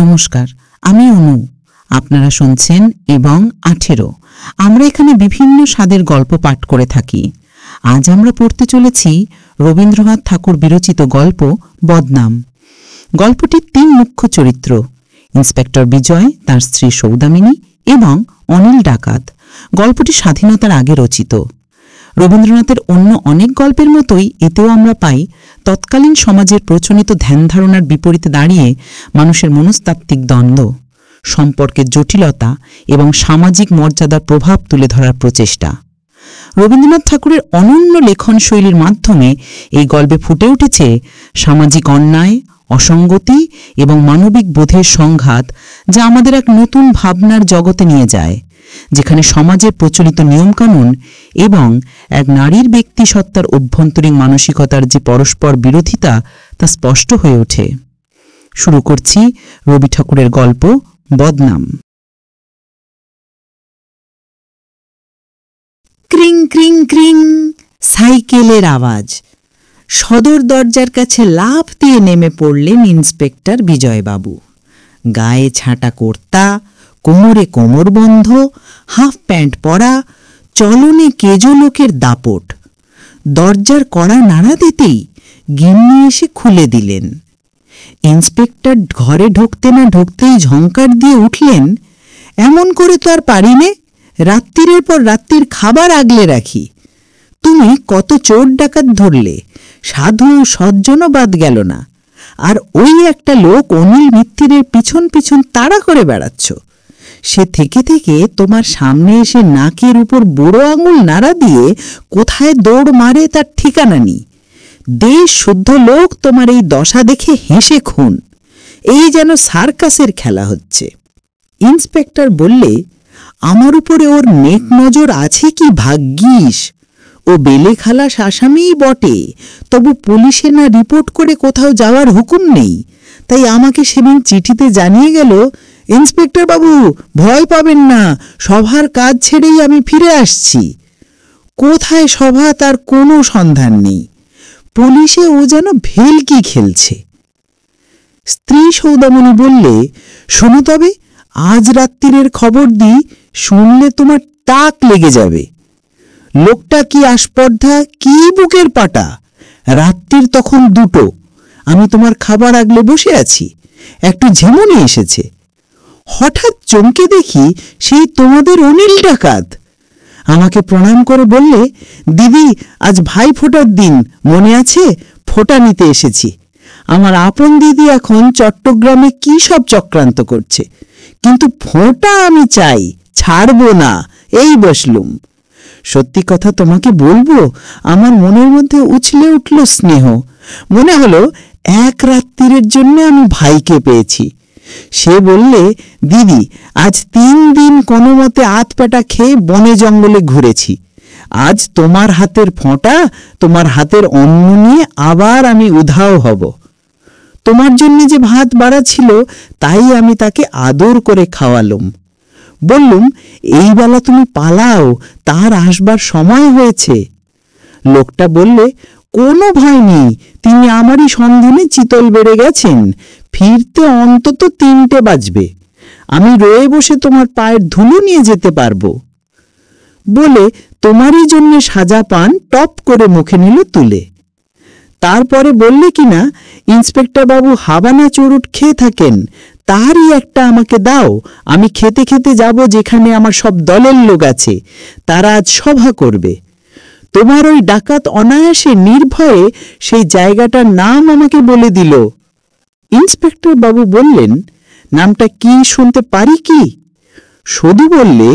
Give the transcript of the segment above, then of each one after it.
নমস্কার, আমি অনু। আপনারা শুনছেন এবং 18। আমরা এখানে বিভিন্ন স্বাদের গল্প পাঠ করে থাকি। আজ আমরা পড়তে চলেছি রবীন্দ্রনাথ ঠাকুর বিরচিত গল্প বদনাম। গল্পটির 3 মুখ্য চরিত্র: ইন্সপেক্টর বিজয়, তার স্ত্রী সৌদামিনী এবং অনিল ডাকাত। গল্পটি স্বাধীনতার আগে রচিত। রবীন্দ্রনাথের অন্য অনেক গল্পের মতোই এতেও আমরা পাই তৎকালীন সমাজের প্রচলিত ধ্যান ধারণার বিপরীতে দাঁড়িয়ে মানুষের মনস্তাত্ত্বিক দ্বন্দ্ব, সম্পর্কের জটিলতা এবং সামাজিক মর্যাদার প্রভাব তুলে ধরার প্রচেষ্টা। রবীন্দ্রনাথ ঠাকুরের অনন্য লেখন শৈলীর মাধ্যমে এই গল্পে ফুটে উঠেছে সামাজিক অন্যায়, অসঙ্গতি এবং মানবিক বোধের সংঘাত, যা আমাদের এক নতুন ভাবনার জগতে নিয়ে যায়, যেখানে সমাজের প্রচলিত নিয়মকানুন এবং এক নারীর ব্যক্তিসত্তার অভ্যন্তরীণ মানসিকতার যে পরস্পর বিরোধিতা তা স্পষ্ট হয়ে ওঠে। শুরু করছি রবি ঠাকুরের গল্প বদনাম। ক্রিং ক্রিং ক্রিং সাইকেলের আওয়াজ। সদর দরজার কাছে লাফ দিয়ে নেমে পড়লেন ইন্সপেক্টর বিজয়বাবু। গায়ে ছাঁটা কুর্তা, কোমরে কোমরবন্ধ, হাফ প্যান্ট পরা, চলনে কেজো লোকের দাপট। দরজার কড়া নাড়া দিতেই গিন্নি এসে খুলে দিলেন। ইন্সপেক্টর ঘরে ঢুকতে না ঢুকতেই ঝংকার দিয়ে উঠলেন, এমন করে তো আর পারি নে, রাত্রিরের পর রাত্রির খাবার আগলে রাখি। তুমি কত চোর ডাকাত ধরলে, সাধু সজ্জনও বাদ গেল না, আর ওই একটা লোক অনিল মিত্তিরের পিছন পিছন তাড়া করে বেড়াচ্ছ। সে থেকে থেকে তোমার সামনে এসে নাকের উপর বুড়ো আঙুল নাড়া দিয়ে কোথায় দৌড় মারে তার ঠিকানা নেই। দেশ শুদ্ধ লোক তোমার এই দশা দেখে হেসে খুন। এই যেন সার্কাসের খেলা হচ্ছে। ইন্সপেক্টর বললে, আমার উপরে ওর নেক নজর আছে কি ভাগ্যিস। ও বেলে খালাস আসামিই বটে, তবু পুলিশে না রিপোর্ট করে কোথাও যাওয়ার হুকুম নেই। তাই আমাকে সেদিন চিঠিতে জানিয়ে গেল, ইন্সপেক্টর বাবু ভয় পাবেন না, সভার কাজ ছেড়েই আমি ফিরে আসছি। কোথায় সভা তার কোনো সন্ধান নেই। পুলিশে ও যেন ভেলকি খেলছে। স্ত্রী সৌদামণি বললে, শোনো তবে, আজ রাত্রিরের খবর দিই, শুনলে তোমার টাক লেগে যাবে। লোকটা কি আস্পর্ধা, কি বুকের পাটা। রাত্রির তখন 2টো, আমি তোমার খাবার আগলে বসে আছি, একটু ঝেমনি এসেছে। হঠাৎ চমকে দেখি সেই তোমাদের অনিল ডাকাত। আমাকে প্রণাম করে বললে, দিদি আজ ভাই ফোঁটার দিন, মনে আছে? ফোঁটা নিতে এসেছি। আমার আপন দিদি এখন চট্টগ্রামে কি সব চক্রান্ত করছে, কিন্তু ফোঁটা আমি চাই, ছাড়বো না, এই বসলুম। সত্যি কথা তোমাকে বলবো, আমার মনের মধ্যে উছলে উঠল স্নেহ। মনে হলো এক রাত্রিরের জন্য আমি ভাইকে পেয়েছি। সে বললে, দিদি আজ 3 দিন কোনো মতে আতপাটা খেয়ে বনে জঙ্গলে ঘুরেছি। আজ তোমার হাতের ফোঁটা, তোমার হাতের অন্ন নিয়ে আবার আমি উধাও হব। তোমার জন্য যে ভাত বাড়া ছিল, তাই আমি তাকে আদর করে খাওয়ালুম। বললুম, এই বেলা তুমি পালাও, তার আসবার সময় হয়েছে। লোকটা বললে, কোনো ভয় নেই, তিনি আমারই সন্ধানে চিতল বেড়ে গেছেন, ফিরতে অন্তত 3টে বাজবে। আমি রয়ে বসে তোমার পায়ের ধুলো নিয়ে যেতে পারবো। বলে তোমারই জন্য সাজা পান টপ করে মুখে নিল তুলে। তারপরে বললে কিনা, ইন্সপেক্টর বাবু হাবানা চুরুট খেয়ে থাকেন, তারই একটা আমাকে দাও, আমি খেতে খেতে যাব যেখানে আমার সব দলের লোক আছে, তারা আজ সভা করবে। তোমার ওই ডাকাত অনায়াসে নির্ভয়ে সেই জায়গাটার নাম আমাকে বলে দিল। ইন্সপেক্টর বাবু বললেন, নামটা কি শুনতে পারি কি? শুধু বললে,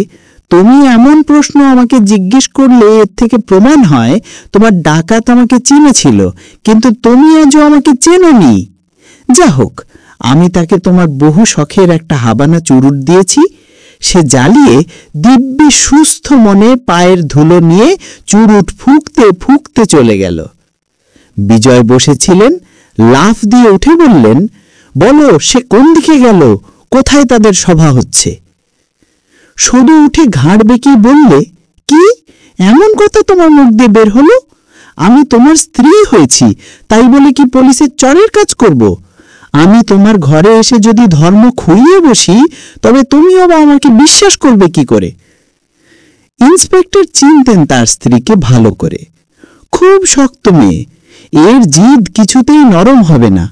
তুমি এমন প্রশ্ন আমাকে জিজ্ঞেস করলে এর থেকে প্রমাণ হয় তোমার ডাকাত আমাকে চিনেছিল, কিন্তু তুমি আজও আমাকে চেনোনি। যা হোক, আমি তাকে তোমার বহু শখের একটা হাবানা চুরুট দিয়েছি। সে জ্বালিয়ে দিব্যি সুস্থ মনে পায়ের ধুলো নিয়ে চুরুট ফুঁকতে ফুঁকতে চলে গেল। বিজয় বসেছিলেন, লাফ দিয়ে উঠে বললেন, বলো সে কোন দিকে গেল, কোথায় তাদের সভা হচ্ছে? শুধু উঠে ঘাড় বেঁকিয়ে বললে, কি এমন কথা তোমার মুখ দিয়ে বের হলো? আমি তোমার স্ত্রী হয়েছি, তাই বলে কি পুলিশের চরের কাজ করব? আমি তোমার ঘরে এসে যদি ধর্ম খুইয়ে বসি তবে তুমিও বা আমাকে বিশ্বাস করবে কি করে? ইন্সপেক্টর চিনতেন তার স্ত্রীকে ভালো করে। খুব শক্ত মেয়ে, এর জিদ কিছুতেই নরম হবে না।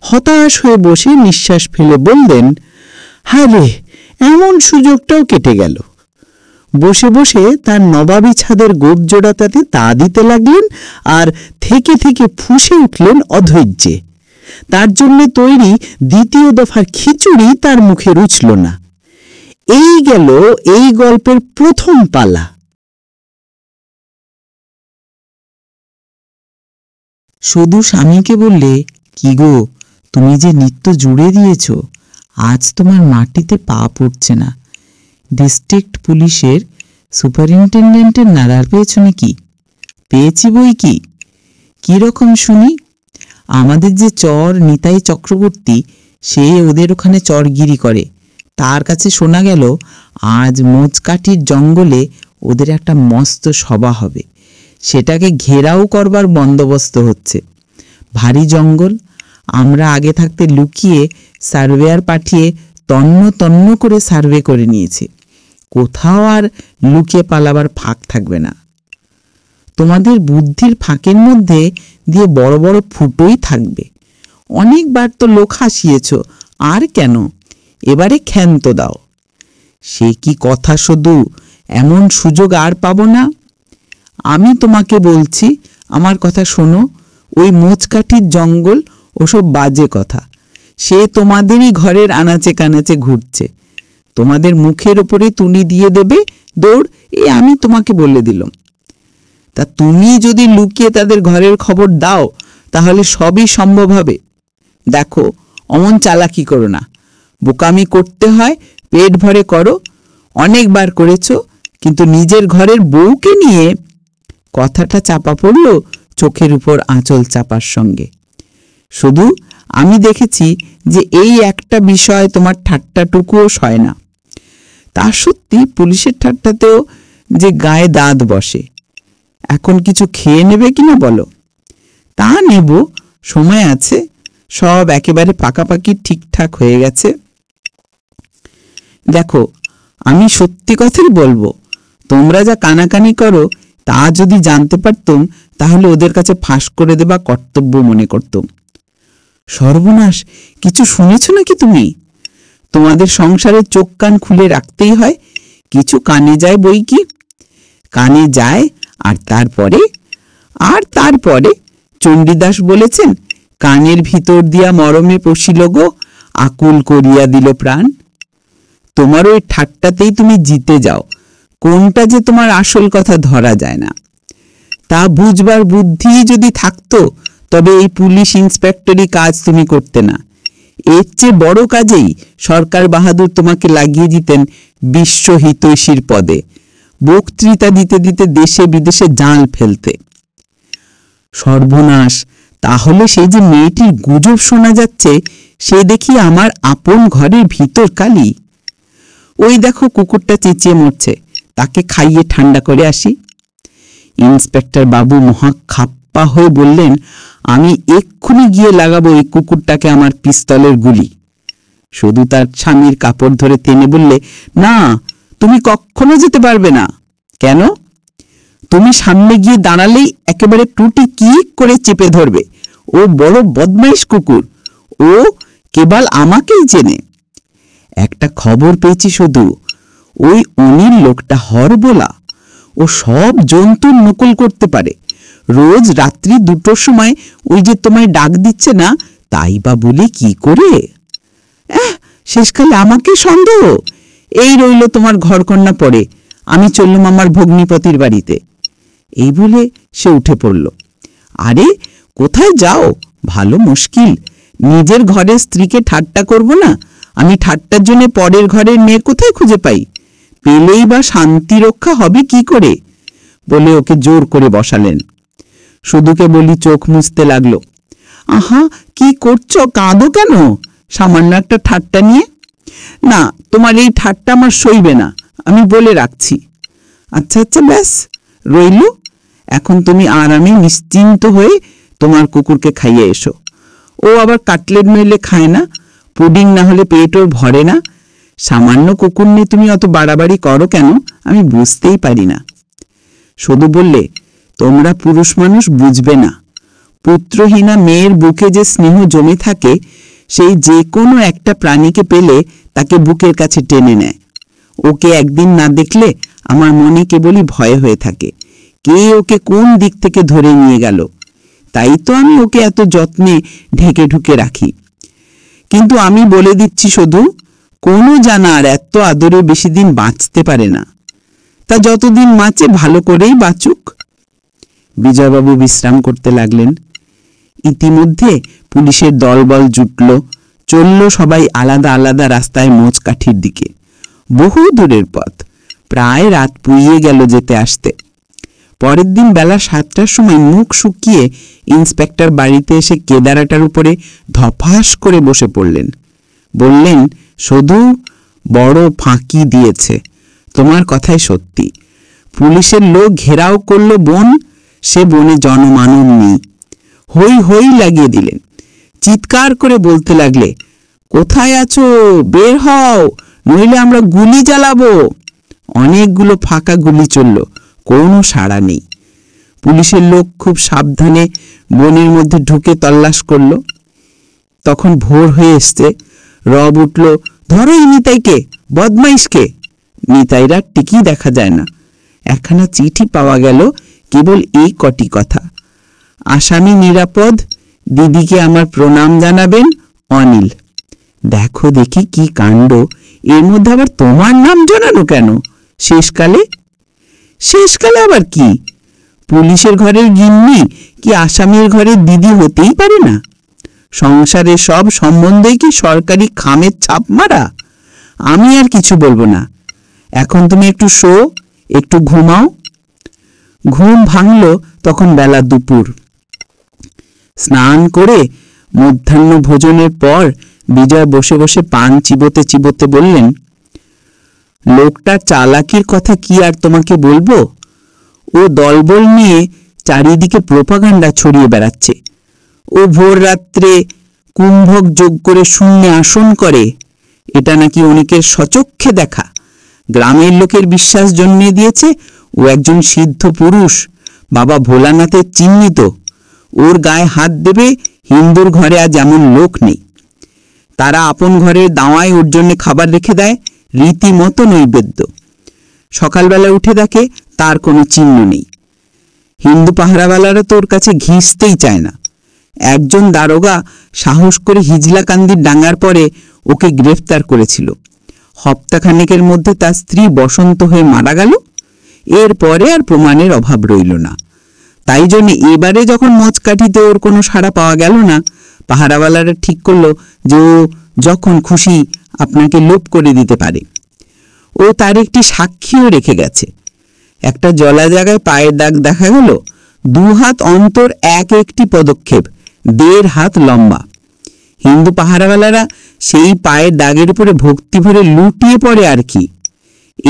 হতাশ হয়ে বসে নিঃশ্বাস ফেলে বললেন, হায় রে, এমন সুযোগটাও কেটে গেল। বসে বসে তার নবাবী ছাদের গোপ জোড়াটাতে তা দিতে লাগলেন আর থেকে থেকে ফুঁসে উঠলেন অধৈর্যে। তার জন্য তৈরি দ্বিতীয় দফার খিচুড়ি তার মুখে রুচল না। এই গেল এই গল্পের প্রথম পালা। শুধু স্বামীকে বললে, কি গো, তুমি যে নিত্য জুড়ে দিয়েছ, আজ তোমার মাটিতে পা পড়ছে না। ডিস্ট্রিক্ট পুলিশের সুপারিনটেন্ডেন্টের নাড়ার পেয়েছ নাকি? পেয়েছি বই কি। কিরকম শুনি? আমাদের যে চর নিতাই চক্রবর্তী, সে ওদের ওখানে চরগিরি করে। তার কাছে শোনা গেল আজ মোচকাঠির জঙ্গলে ওদের একটা মস্ত সভা হবে। সেটাকে ঘেরাও করবার বন্দোবস্ত হচ্ছে। ভারী জঙ্গল। আমরা আগে থাকতে লুকিয়ে সার্ভেয়ার পাঠিয়ে তন্ন তন্ন করে সার্ভে করে নিয়েছি। কোথাও আর লুকিয়ে পালাবার ফাঁক থাকবে না। তোমাদের বুদ্ধির ফাঁকের মধ্যে দিয়ে বড় বড় ফুটোই থাকবে। অনেকবার তো লোক হাসিয়েছ, আর কেন? এবারে ক্ষান্ত দাও। সে কি কথা শুধু, এমন সুযোগ আর পাবো না। আমি তোমাকে বলছি, আমার কথা শোনো। ওই মোচকাঠির জঙ্গল ওসব বাজে কথা। সে তোমাদেরই ঘরের আনাচে কানাচে ঘুরছে। তোমাদের মুখের ওপরে তুলি দিয়ে দেবে দৌড়, আমি তোমাকে বলে দিলাম। তা তুমি যদি লুকিয়ে তাদের ঘরের খবর দাও তাহলে সবই সম্ভব হবে। দেখো, অমন চালাকি করো না। বোকামি করতে হয় পেট ভরে করো। অনেকবার করেছো, কিন্তু নিজের ঘরের বউকে নিয়ে। কথাটা চাপা পড়ল চোখের উপর আঁচল চাপার সঙ্গে। শুধু আমি দেখেছি যে এই একটা বিষয় তোমার ঠাট্টাটুকুও সয় না। তা সত্যি, পুলিশের ঠাট্টাতেও যে গায়ে দাঁত বসে। এখন কিছু খেয়ে নেবে কিনা বলো? তা নেব, সময় আছে। সব একেবারে পাকাপাকি ঠিকঠাক হয়ে গেছে। দেখো, আমি সত্যি কথাই বলবো। তোমরা যা কানাকানি করো তা যদি জানতে পারতুম তাহলে ওদের কাছে ফাঁস করে দেবা কর্তব্য মনে করতুম। সর্বনাশ, কিছু শুনেছ নাকি তুমি? তোমাদের সংসারে চোখ কান খুলে রাখতেই হয়। কিছু কানে যায় বই কি। কানে যায়, আর তারপরে চণ্ডীদাস বলেছেন, কানের ভিতর দিয়া মরমে পশিল গো, আকুল করিয়া দিল প্রাণ। তোমার ওই ঠাট্টাতেই তুমি জিতে যাও। কোনটা যে তোমার আসল কথা ধরা যায় না। তা বুঝবার বুদ্ধি যদি থাকতো তবে এই পুলিশ ইন্সপেক্টরি কাজ তুমি করতে না। এর চেয়ে বড় কাজেই সরকার বাহাদুর তোমাকে লাগিয়ে দিতেন বিশ্বহিতৈষীর পদে, বক্তৃতা দিতে দিতে দেশে বিদেশে জাল ফেলতে। সর্বনাশ! তাহলে সেই যে মেয়েটির গুজব শোনা যাচ্ছে, সে দেখি আমার আপন ঘরের ভিতর কালি। ওই দেখো, কুকুরটা চেঁচিয়ে মরছে, তাকে খাইয়ে ঠান্ডা করে আসি। ইন্সপেক্টর বাবু মহা খাপ্পা হয়ে বললেন, আমি এক্ষুনি গিয়ে লাগাবো এই কুকুরটাকে আমার পিস্তলের গুলি। শুধু তার স্বামীর কাপড় ধরে টেনে বললে, না, তুমি কখনো যেতে পারবে না। কেন? তুমি সামনে গিয়ে দাঁড়ালেই একেবারে টুটি কি করে চেপে ধরবে। ও বড় বদমাইশ কুকুর, ও কেবল আমাকেই চেনে। একটা খবর পেয়েছি শুধু, ওই অনিল লোকটা হরবোলা। ও সব জন্তুর নকল করতে পারে। রোজ রাত্রি 2টোর সময় ওই যে তোমায় ডাক দিচ্ছে না, তাই বা বলে কি করে? শেষকালে আমাকে সন্দেহ। এই রইল তোমার ঘরকন্যা পড়ে, আমি চললাম আমার ভগ্নিপতির বাড়িতে। এই বলে সে উঠে পড়ল। আরে, কোথায় যাও? ভালো মুশকিল। নিজের ঘরের স্ত্রীকে ঠাট্টা করব না? আমি ঠাট্টার জন্য পরের ঘরের মেয়ে কোথায় খুঁজে পাই? পেলেই বা শান্তি রক্ষা হবে কি করে? বলে ওকে জোর করে বসালেন। শুধুকে বলি চোখ মুছতে লাগলো। আহা, কি করছো? কাঁদো কেন? সামান্য একটা ঠাট্টা নিয়ে? না, তোমার এই ঠাট্টা আমার সইবে না, আমি বলে রাখছি। আচ্ছা আচ্ছা, ব্যাস রইল। এখন তুমি আরামে নিশ্চিন্ত হয়ে তোমার কুকুরকে খাইয়ে এসো। ও আবার কাটলেট নইলে খায় না, পুডিং না হলে পেট ওর ভরে না। সামান্য কুকুর নিয়ে তুমি অত বাড়াবাড়ি করো কেন আমি বুঝতেই পারি না। শুধু বললে, তোমরা পুরুষ মানুষ বুঝবে না। পুত্রহীনা মেয়ের বুকে যে স্নেহ জমে থাকে, সেই যে কোনো একটা প্রাণীকে পেলে তাকে বুকের কাছে টেনে নেয়। ওকে একদিন না দেখলে আমার মনে কেবলই ভয় হয়ে থাকে, কে ওকে কোন দিক থেকে ধরে নিয়ে গেল। তাই তো আমি ওকে এত যত্নে ঢেকে ঢুকে রাখি। কিন্তু আমি বলে দিচ্ছি শুধু, কোনো জানার এত আদরে বেশি দিন বাঁচতে পারে না। তা যতদিন বাঁচে ভালো করেই বাঁচুক। বিজয়বাবু বিশ্রাম করতে লাগলেন। ইতিমধ্যে পুলিশের দলবল জুটল, চলল সবাই আলাদা আলাদা রাস্তায় মোচকাঠির দিকে। বহু দূরের পথ, প্রায় রাত পুড়িয়ে গেল যেতে আসতে। পরের দিন বেলা 7টার সময় মুখ শুকিয়ে ইন্সপেক্টর বাড়িতে এসে কেদারাটার উপরে ধপাস করে বসে পড়লেন। বললেন, শুধু বড় ফাঁকি দিয়েছে, তোমার কথাই সত্যি। পুলিশের লোক ঘেরাও করলো বন, সে বনে জনমানব নেই। হই হই লাগিয়ে দিলেন, চিৎকার করে বলতে লাগলে, কোথায় আছো, বের হও, নইলে আমরা গুলি চালাবো। অনেকগুলো ফাঁকা গুলি চলল, কোনো সাড়া নেই। পুলিশের লোক খুব সাবধানে বনের মধ্যে ঢুকে তল্লাশ করল। তখন ভোর হয়ে এসছে, রব উঠল, ধরো এই নিতাইকে, বদমাইশকে। নিতাইরা টিকি দেখা যায় না। একখানা চিঠি পাওয়া গেল, কেবল এই কটি কথা, আসামি নিরাপদ, দিদিকে আমার প্রণাম জানাবেন, অনিল। দেখো দেখি কি কাণ্ড, এর মধ্যে আবার তোমার নাম জানানো কেন? শেষকালে? শেষকালে আবার কি? পুলিশের ঘরের গিন্নি কি আসামির ঘরের দিদি হতেই পারে না? সংসারের সব সম্বন্ধেই কি সরকারি খামের ছাপ মারা? আমি আর কিছু বলবো না, এখন তুমি একটু শো, একটু ঘুমাও। ঘুম ভাঙল তখন বেলা দুপুর। স্নান করে মধ্যাহ্ন ভোজনের পর বিজয় বসে বসে পান চিবোতে চিবোতে বললেন, লোকটার চালাকির কথা কি আর তোমাকে বলবো? ও দলবল নিয়ে চারিদিকে প্রোপাগান্ডা ছড়িয়ে বেড়াচ্ছে। ও ভোর রাত্রে কুম্ভক যোগ করে শূন্যে আসন করে, এটা নাকি অনেকের সচক্ষে দেখা। গ্রামের লোকের বিশ্বাস জন্মিয়ে দিয়েছে ও একজন সিদ্ধ পুরুষ, বাবা ভোলানাথের চিহ্নিত। ওর গায়ে হাত দেবে হিন্দুর ঘরে আজ এমন লোক নেই। তারা আপন ঘরের দাওয়ায় ওর জন্য খাবার রেখে দেয়, রীতিমতো নৈবেদ্য। সকালবেলা উঠে দেখে তার কোনো চিহ্ন নেই। হিন্দু পাহারাওয়ালারা তোর কাছে ঘিঁচতেই চায় না। একজন দারোগা সাহস করে হিজলাকান্দির ডাঙ্গার পরে ওকে গ্রেফতার করেছিল। হপ্তাখানেকের মধ্যে তার স্ত্রী বসন্ত হয়ে মারা গেল। এরপরে আর প্রমাণের অভাব রইল না। তাই জন্য এবারে যখন মোচকাঠিতে ওর কোনো সাড়া পাওয়া গেল না, পাহারাওয়ালারা ঠিক করলো যে ও যখন খুশি আপনাকে লোপ করে দিতে পারে। ও তার একটি সাক্ষীও রেখে গেছে। একটা জলা জায়গায় পায়ের দাগ দেখা গেল, 2 হাত অন্তর এক একটি পদক্ষেপ, 1.5 হাত লম্বা। হিন্দু পাহারাওয়ালারা সেই পায়ের দাগের উপরে ভক্তি ভরে লুটিয়ে পড়ে আর কি।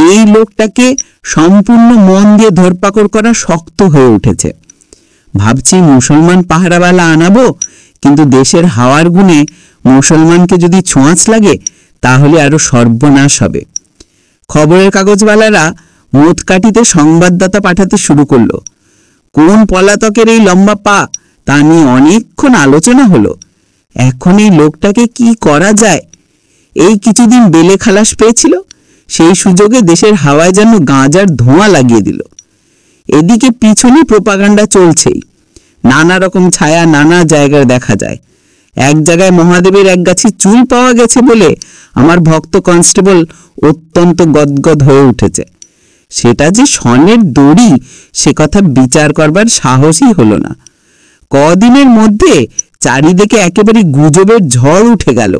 এই লোকটাকে সম্পূর্ণ মন দিয়ে ধরপাকড় করা শক্ত হয়ে উঠেছে। ভাবছি মুসলমান পাহারাওয়ালা আনাবো, কিন্তু দেশের হাওয়ার গুণে মুসলমানকে যদি ছোঁয়াচ লাগে তাহলে আরো সর্বনাশ হবে। খবরের কাগজওয়ালারা মোচকাঠিতে সংবাদদাতা পাঠাতে শুরু করলো। কোন পলাতকের এই লম্বা পা তা নিয়ে অনেকক্ষণ আলোচনা হলো। এখন এই লোকটাকে কি করা যায়? এই কিছুদিন বেলে খালাস পেয়েছিল, সেই সুযোগে দেশের হাওয়ায় যেন গাঁজার ধোঁয়া লাগিয়ে দিল। এদিকে পিছনে প্রোপাগান্ডা চলছেই, নানা রকম ছায়া নানা জায়গায় দেখা যায়। এক জায়গায় মহাদেবের এক গাছি চুল পাওয়া গেছে বলে আমার ভক্ত কনস্টেবল অত্যন্ত গদগদ হয়ে উঠেছে। সেটা যে স্বর্ণের দড়ি সে কথা বিচার করবার সাহসই হলো না। কদিনের মধ্যে চারিদিকে একেবারে গুজবের ঝড় উঠে গেল।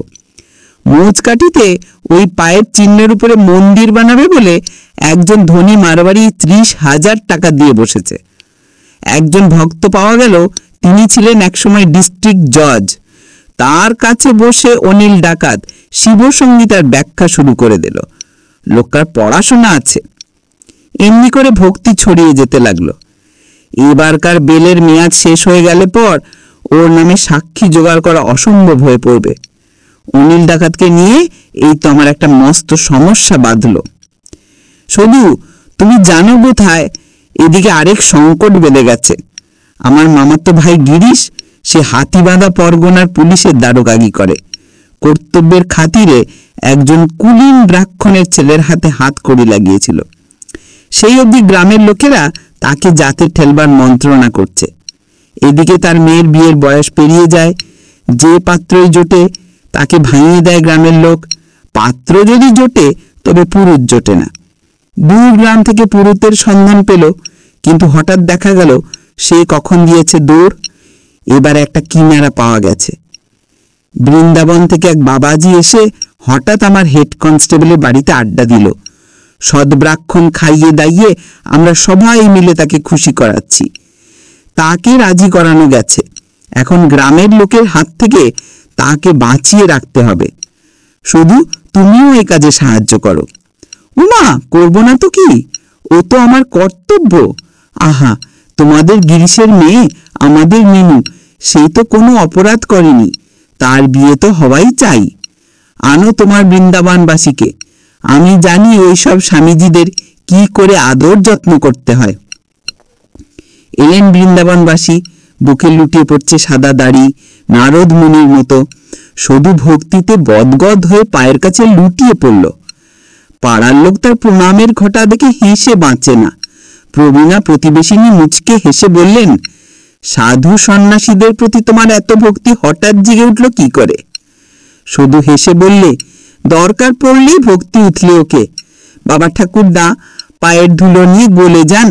মোচকাঠিতে ওই পায়ের চিহ্নের উপরে মন্দির বানাবে বলে একজন ধনী মারবাড়ি 30,000 টাকা দিয়ে বসেছে। একজন ভক্ত পাওয়া গেল, তিনি ছিলেন একসময় ডিস্ট্রিক্ট জজ। তার কাছে বসে অনিল ডাকাত শিবসঙ্গীতার ব্যাখ্যা শুরু করে দিল। লোকটার পড়াশোনা আছে। এমনি করে ভক্তি ছড়িয়ে যেতে লাগলো। এবারকার বেলের মেয়াদ শেষ হয়ে গেলে পর ওর নামে সাক্ষী জোগাড় করা অসম্ভব হয়ে পড়বে। অনিল ডাকাতকে নিয়ে এই তো আমার একটা মস্ত সমস্যা বাঁধলো। শুধু তুমি জানো কোথায় এদিকে আরেক সংকট বেঁধে গেছে। আমার মামাতো ভাই গিরিশ, সে হাতিবাঁধা পরগনার পুলিশের দারোগাগি করে। কর্তব্যের খাতিরে একজন কুলীন ব্রাহ্মণের ছেলের হাতে হাত কড়ি লাগিয়েছিল। সেই অবধি গ্রামের লোকেরা তাকে জাতে ঠেলবার মন্ত্রণা করছে। এদিকে তার মেয়ের বিয়ের বয়স পেরিয়ে যায়। যে পাত্রই জোটে তাকে ভাঙিয়ে দেয় গ্রামের লোক। পাত্র যদি জোটে তবে পুরুত জোটে না। দূর গ্রাম থেকে পুরুতের সন্ধান পেল, কিন্তু হঠাৎ দেখা গেল সে কখন দিয়েছে দৌড়। এবার একটা কিনারা পাওয়া গেছে। বৃন্দাবন থেকে এক বাবাজি এসে হঠাৎ আমার হেড কনস্টেবলের বাড়িতে আড্ডা দিল। সদ্ব্রাক্ষণ খাইয়ে দাইয়ে আমরা সবাই মিলে তাকে খুশি করাচ্ছি। তাকে রাজি করানো গেছে। এখন গ্রামের লোকের হাত থেকে তাকে বাঁচিয়ে রাখতে হবে। শুধু তুমিও এই কাজে সাহায্য করো। উমা, করবো না তো কি, ও তো আমার কর্তব্য। আহা, তোমাদের গিরিশের মেয়ে আমাদের মিনু, সেই তো কোনো অপরাধ করেনি, তার বিয়ে তো হওয়াই চাই। আনো তোমার বৃন্দাবনবাসীকে। আমি জানি ওইসব স্বামীজিদের কি করে আদর যত্ন করতে হয়। এলেন বৃন্দাবনবাসী, বুকে লুটিয়ে পড়ছে সাদা দাড়ি, নারদ মুনির মতো। শুধু ভক্তিতে বদগদ হয়ে পায়ের কাছে লুটিয়ে পড়ল। পাড়ার লোক তার প্রণামের ঘটা দেখে হেসে বাঁচে না। প্রবীণা প্রতিবেশিনী মুচকে হেসে বললেন, সাধু সন্ন্যাসীদের প্রতি তোমার এত ভক্তি হঠাৎ জেগে উঠল কি করে? শুধু হেসে বললে, দরকার পড়লেই ভক্তি উঠলে ওকে। বাবা ঠাকুরদা পায়ের ধুলো নিয়ে বলে যান,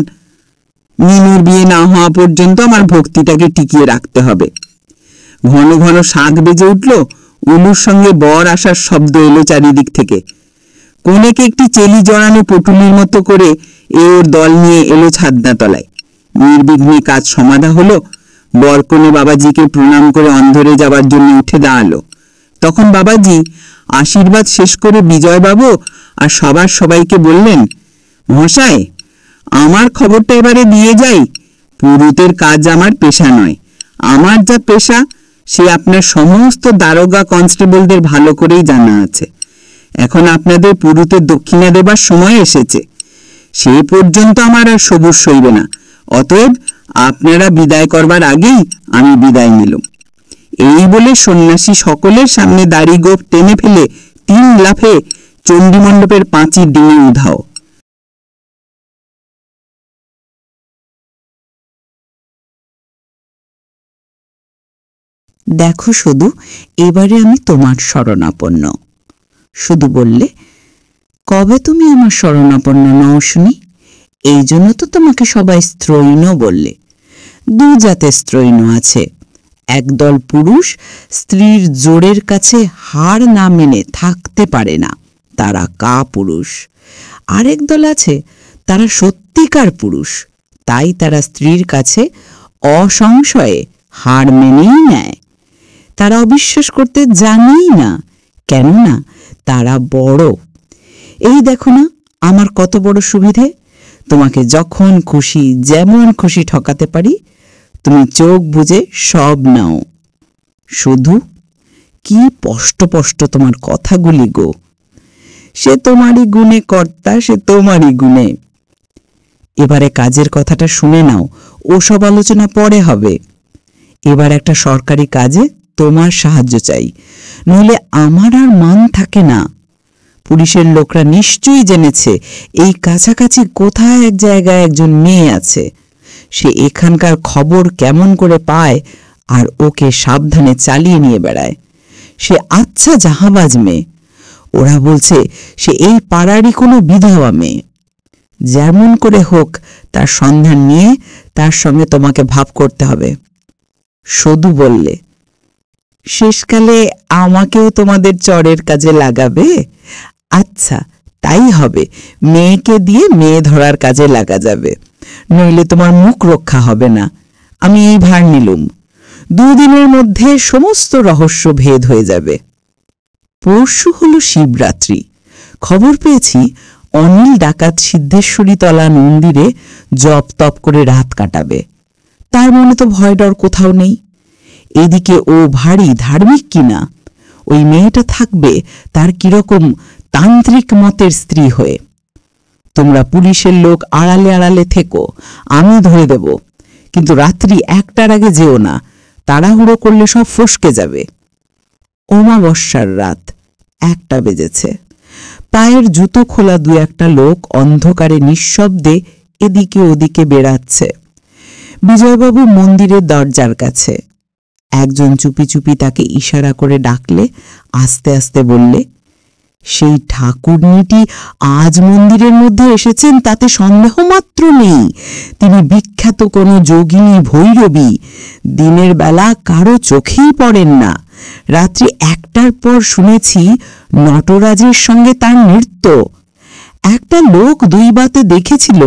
মিনুর বিয়ে না হওয়া পর্যন্ত আমার ভক্তিটাকে টিকিয়ে রাখতে হবে। ঘন ঘন শাঁখ বেজে উঠল। উলুর সঙ্গে বর আসার শব্দ এলো চারিদিক থেকে। কোনেকে একটি চেলি জড়ানো পটুলির মতো করে ওর দল নিয়ে এলো ছাদনা তলায়। নির্বিঘ্নে কাজ সমাধা হলো। বর কনে বাবাজিকে প্রণাম করে অন্ধরে যাবার জন্য উঠে দাঁড়ালো। তখন বাবাজি আশীর্বাদ শেষ করে বিজয়বাবু আর সবার সবাইকে বললেন, মহাশয়, আমার খবরটা এবারে দিয়ে যাই। পুরুতের কাজ আমার পেশা নয়। আমার যা পেশা সে আপনার সমস্ত দারোগা কনস্টেবলদের ভালো করেই জানা আছে। এখন আপনাদের পুরুতের দক্ষিণা দেবার সময় এসেছে। সেই পর্যন্ত আমার আর সবুজ সইবে না। অতএব আপনারা বিদায় করবার আগেই আমি বিদায় নিলাম। এই বলে সন্ন্যাসী সকলের সামনে দাড়ি গোঁফ টেনে ফেলে 3 লাফে চণ্ডীমণ্ডপের পাঁচি ডিঙে উধাও। দেখো শুধু, এবারে আমি তোমার শরণাপন্ন। শুধু বললে, কবে তুমি আমার শরণাপন্ন নও শুনি? এই জন্য তো তোমাকে সবাই স্ত্রৈণ বললে। 2 জাতের স্ত্রৈণ আছে। একদল পুরুষ স্ত্রীর জোরের কাছে হার না মেনে থাকতে পারে না, তারা কাপুরুষ। আরেক দল আছে, তারা সত্যিকার পুরুষ, তাই তারা স্ত্রীর কাছে অসংশয়ে হার মেনেই নেয়। তারা অবিশ্বাস করতে জানেই না, কেননা তারা বড়। এই দেখো না আমার কত বড় সুবিধে। তোমাকে যখন খুশি যেমন খুশি ঠকাতে পারি। তুমি চোখ বুজে সব নাও। শুধু কি স্পষ্ট স্পষ্ট তোমার কথাগুলি গো। সে তোমারই গুণে কর্তা, সে তোমারই গুণে। এবারে কাজের কথাটা শুনে নাও, ওসব আলোচনা পরে হবে। এবার একটা সরকারি কাজে তোমার সাহায্য চাই, নইলে আমার আর মান থাকে না। পুলিশের লোকরা নিশ্চয়ই জেনেছে এই কাছাকাছি কোথায় এক জায়গায় একজন মেয়ে আছে। সে এখানকার খবর কেমন করে পায় আর ওকে সাবধানে চালিয়ে নিয়ে বেড়ায়। সে আচ্ছা জাহাবাজ মেয়ে। ওরা বলছে সে এই পাড়ারই কোনো বিধবা মেয়ে। যেমন করে হোক তার সন্ধান নিয়ে তার সঙ্গে তোমাকে ভাব করতে হবে। শুধু বললে, শেষকালে আমাকেও তোমাদের চরের কাজে লাগাবে? আচ্ছা, তাই হবে। মেয়েকে দিয়ে মেয়ে ধরার কাজে লাগা যাবে, নইলে তোমার মুখ রক্ষা হবে না। আমি এই ভার নিলুম। 2 দিনের মধ্যে সমস্ত রহস্য ভেদ হয়ে যাবে। পরশু হলো শিবরাত্রি। খবর পেয়েছি অনিল ডাকাত সিদ্ধেশ্বরী তলা মন্দিরে জপ তপ করে রাত কাটাবে। তার মনে তো ভয় ডর কোথাও নেই। এদিকে ও ভারী ধার্মিক কিনা, ওই মেয়েটা থাকবে তার কিরকম তান্ত্রিক মতের স্ত্রী হয়ে। তোমরা পুলিশের লোক আড়ালে আড়ালে থেকো, আমি ধরে দেব, কিন্তু রাত্রি 1টার আগে যেও না, তাড়াহুড়ো করলে সব ফসকে যাবে। অমাবস্যার রাত, 1টা বেজেছে। পায়ের জুতো খোলা 2-1টা লোক অন্ধকারে নিঃশব্দে এদিকে ওদিকে বেড়াচ্ছে। বিজয়বাবু মন্দিরের দরজার কাছে। একজন চুপি চুপি তাকে ইশারা করে ডাকলে আস্তে আস্তে বললে, সেই ঠাকুরনিটি আজ মন্দিরের মধ্যে এসেছেন তাতে সন্দেহ মাত্র নেই। তিনি বিখ্যাত কোনো যোগিনী ভৈরবী, দিনের বেলা কারো চোখেই পড়েন না। রাত্রি 1টার পর শুনেছি নটরাজের সঙ্গে তার নৃত্য। একটা লোক 2 বাতে দেখেছিল,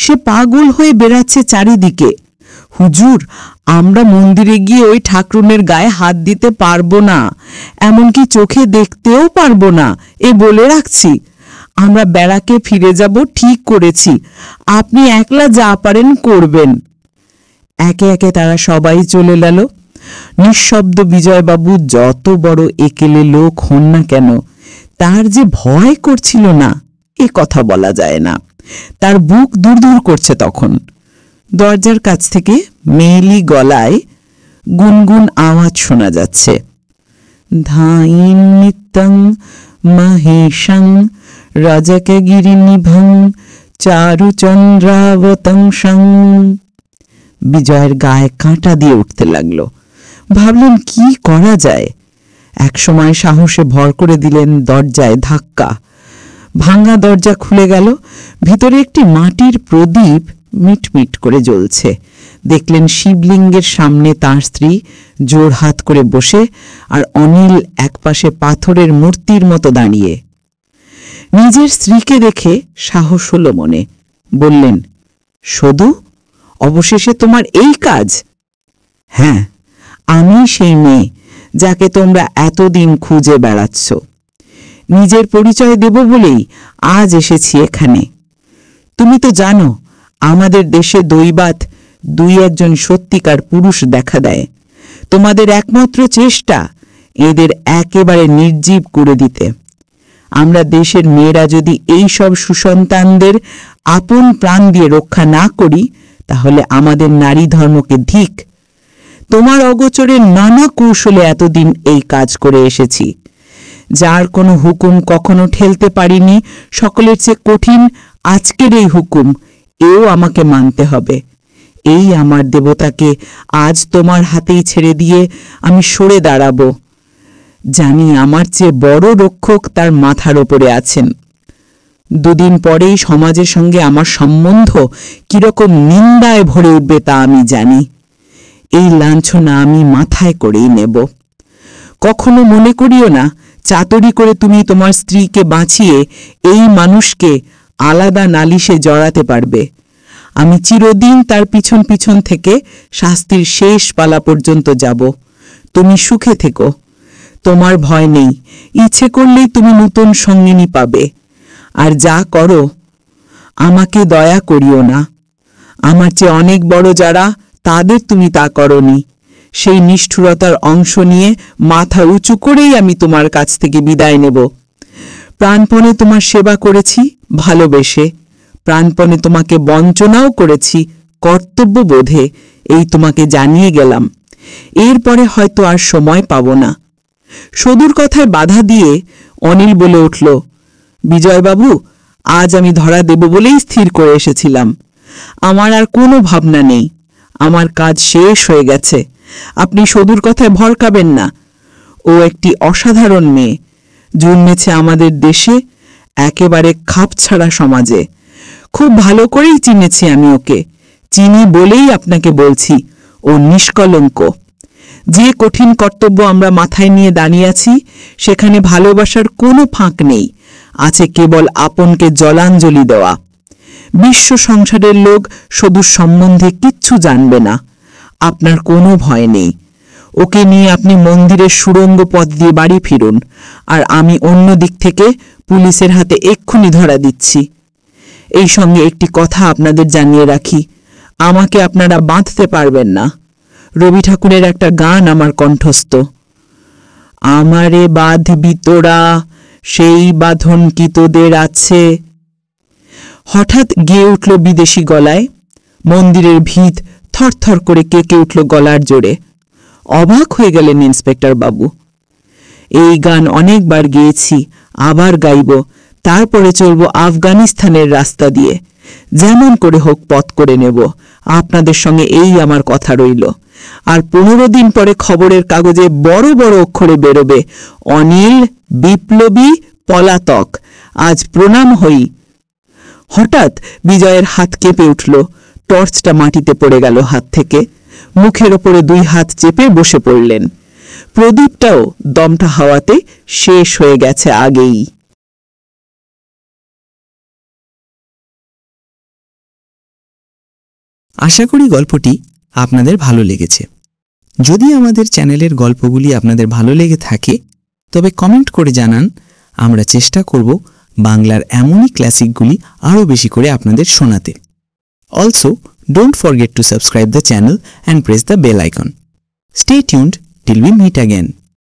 সে পাগল হয়ে বেড়াচ্ছে চারিদিকে। হুজুর, আমরা মন্দিরে গিয়ে ওই ঠাকুরের গায়ে হাত দিতে পারবো না, এমনকি চোখে দেখতেও পারবো না, এ বলে রাখছি। আমরা ব্যারাকে ফিরে যাব ঠিক করেছি, আপনি একলা যা পারেন করবেন। একে একে তারা সবাই চলে গেল। নিঃশব্দ বিজয়বাবু যত বড় একেলে লোক হন না কেন, তার যে ভয় করছিল না এ কথা বলা যায় না। তার বুক দুরদুর করছে তখন। দরজার কাছ থেকে মেয়েলি গলায় গুনগুন আওয়াজ শোনা যাচ্ছে, ধাইন নিত্যং মহেশং রজকগিরিনিভং চারুচন্দ্রাবতংসং। বিজয়ের গায়ে কাঁটা দিয়ে উঠতে লাগলো। ভাবলেন কি করা যায়। একসময় সাহসে ভর করে দিলেন দরজায় ধাক্কা। ভাঙা দরজা খুলে গেল। ভিতরে একটি মাটির প্রদীপ মিটমিট করে জ্বলছে। দেখলেন শিবলিঙ্গের সামনে তার স্ত্রী জোড়হাত করে বসে, আর অনিল একপাশে পাথরের মূর্তির মতো দাঁড়িয়ে। নিজের স্ত্রীকে দেখে সাহস হলো মনে। বললেন, সদু, অবশেষে তোমার এই কাজ? হ্যাঁ, আমি সেই মেয়ে যাকে তোমরা এতদিন খুঁজে বেড়াচ্ছ। নিজের পরিচয় দেব বলেই আজ এসেছি এখানে। তুমি তো জানো আমাদের দেশে দৈবাত 2-1জন সত্যিকার পুরুষ দেখা দেয়। তোমাদের একমাত্র চেষ্টা এদের একেবারে নির্জীব করে দিতে। আমরা দেশের মেয়েরা যদি এই সব সুসন্তানদের আপন প্রাণ দিয়ে রক্ষা না করি, তাহলে আমাদের নারী ধর্মকে ধিক। তোমার অগোচরে নানা কৌশলে এতদিন এই কাজ করে এসেছি। যার কোনো হুকুম কখনো ঠেলতে পারিনি, সকলের চেয়ে কঠিন আজকের এই হুকুম, এও আমাকে মানতে হবে। এই আমার দেবতাকে আজ তোমার হাতেই ছেড়ে দিয়ে আমি সরে দাঁড়াবো। জানি আমার চেয়ে বড় রক্ষক তার মাথার ওপরে আছেন। 2 দিন পরেই সমাজের সঙ্গে আমার সম্বন্ধ কিরকম নিন্দায় ভরে উঠবে তা আমি জানি। এই লাঞ্ছনা আমি মাথায় করেই নেব। কখনো মনে করিও না চাতুরি করে তুমি তোমার স্ত্রীকে বাঁচিয়ে এই মানুষকে আলাদা নালিশে জড়াতে পারবে। আমি চিরদিন তার পিছন পিছন থেকে শাস্তির শেষ পালা পর্যন্ত যাব। তুমি সুখে থেকো, তোমার ভয় নেই। ইচ্ছে করলেই তুমি নতুন সঙ্গিনী পাবে। আর যা করো, আমাকে দয়া করিও না। আমার চেয়ে অনেক বড় যারা, তাদের তুমি তা করনি। সেই নিষ্ঠুরতার অংশ নিয়ে মাথা উঁচু করেই আমি তোমার কাছ থেকে বিদায় নেব। প্রাণপণে তোমার সেবা করেছি ভালোবেসে, প্রাণপণে তোমাকে বঞ্চনাও করেছি কর্তব্য বোধে, এই তোমাকে জানিয়ে গেলাম। এরপরে হয়তো আর সময় পাব না। সদুর কথায় বাধা দিয়ে অনিল বলে উঠল, বিজয়বাবু, আজ আমি ধরা দেব বলেই স্থির করে এসেছিলাম। আমার আর কোনো ভাবনা নেই। আমার কাজ শেষ হয়ে গেছে। আপনি সদুর কথায় ভরকাবেন না। ও একটি অসাধারণ মেয়ে, জন্মেছে আমাদের দেশে, একেবারে খাপছাড়া সমাজে। খুব ভালো করেই চিনেছি আমি ওকে। চিনি বলেই আপনাকে বলছি, ও নিষ্কলঙ্ক। যে কঠিন কর্তব্য আমরা মাথায় নিয়ে দাঁড়িয়ে আছি, সেখানে ভালোবাসার কোনো ফাঁক নেই। আছে কেবল আপনকে জলাঞ্জলি দেওয়া। বিশ্ব সংসারের লোক সদুর সম্বন্ধে কিচ্ছু জানবে না। আপনার কোনো ভয় নেই। ওকে নিয়ে আপনি মন্দিরের সুড়ঙ্গ পথ দিয়ে বাড়ি ফিরুন, আর আমি অন্য দিক থেকে পুলিশের হাতে এক্ষুনি ধরা দিচ্ছি। এই সঙ্গে একটি কথা আপনাদের জানিয়ে রাখি, আমাকে আপনারা বাঁধতে পারবেন না। রবি ঠাকুরের একটা গান আমার কণ্ঠস্থ। আমারে বাঁধবি তোরা, সেই বাঁধন কি তোদের আছে। হঠাৎ গেয়ে উঠল বিদেশি গলায়। মন্দিরের ভিত থরথর করে কেঁপে উঠল গলার জোরে। অবাক হয়ে গেলেন ইন্সপেক্টর বাবু। এই গান অনেকবার গেয়েছি, আবার গাইব, তারপরে চলব আফগানিস্তানের রাস্তা দিয়ে। যেমন করে হোক পথ করে নেব, আপনাদের সঙ্গে এই আমার কথা রইল। আর 15 দিন পরে খবরের কাগজে বড় বড় অক্ষরে বেরোবে, অনিল বিপ্লবী পলাতক, আজ প্রণাম হই। হঠাৎ বিজয়ের হাত কেঁপে উঠল, টর্চটা মাটিতে পড়ে গেল হাত থেকে। মুখের ওপরে 2 হাত চেপে বসে পড়লেন। প্রদীপটাও দমটা হাওয়াতে শেষ হয়ে গেছে আগেই। আশা করি গল্পটি আপনাদের ভালো লেগেছে। যদি আমাদের চ্যানেলের গল্পগুলি আপনাদের ভালো লেগে থাকে তবে কমেন্ট করে জানান। আমরা চেষ্টা করব বাংলার এমনই ক্লাসিকগুলি আরও বেশি করে আপনাদের শোনাতে। Also don't forget to subscribe the channel and press the bell icon. Stay tuned till we meet again.